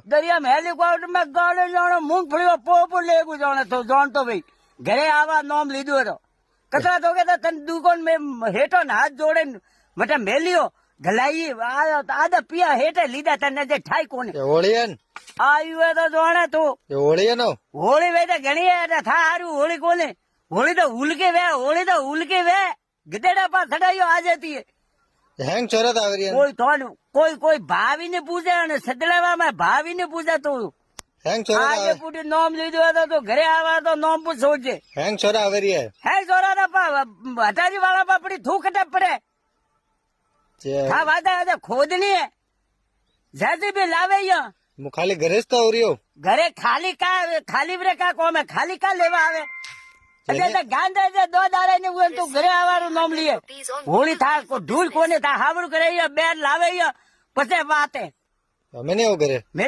દરિયા હેલિકોપ્ટર માં ગાડે જાણો મૂંગફળીઓ પોપો લેગું જાણે તો જાણતો ભાઈ ઘરે આવા નોમ લીધું હતો કચરા તો કે તને દુકાન મેં હેઠો ને હાથ જોડે મટા મેલ્યો ગલાઈ આદા પિયા હેઠે લીધા તને જે ઠાઈ કોને હોળી આવ્યું તો જોણે તું હોળી નો હોળી વે તો ઘણી થા હારું હોળી કોને હોળી તો ઉલકે વે ગધેડા પા થડાયો આજે તી હેંગ ચોરત આવી કોઈ તો કોઈ ભાવી ને પૂછે અને સદડાવામાં ભાવી ને પૂછે તો હેંગ ચોરત આજે પૂટી નોમ લીધું હતો તો ઘરે આવા તો નોમ પૂછોજે હેંગ ચોરા આવી રહી હે જોરા હટાજી વાળા પાપડી થૂકટે પડે હા વાદા ખોદની હે જાજી બી લાવે અહીંયા હું ખાલી ઘરે જ તો આવ્યો ઘરે ખાલી બ્રે કા કોમે ખાલી કા લેવા આવે એટલે ગાંધા જે દો દાડે ને હું તું ઘરે આવવાનું નામ લીએ હોળી થા ઢૂલ કોને થા હાવડું કરે બેન લાવે પછી વાતે અમે નહીં આવું ઘરે મેં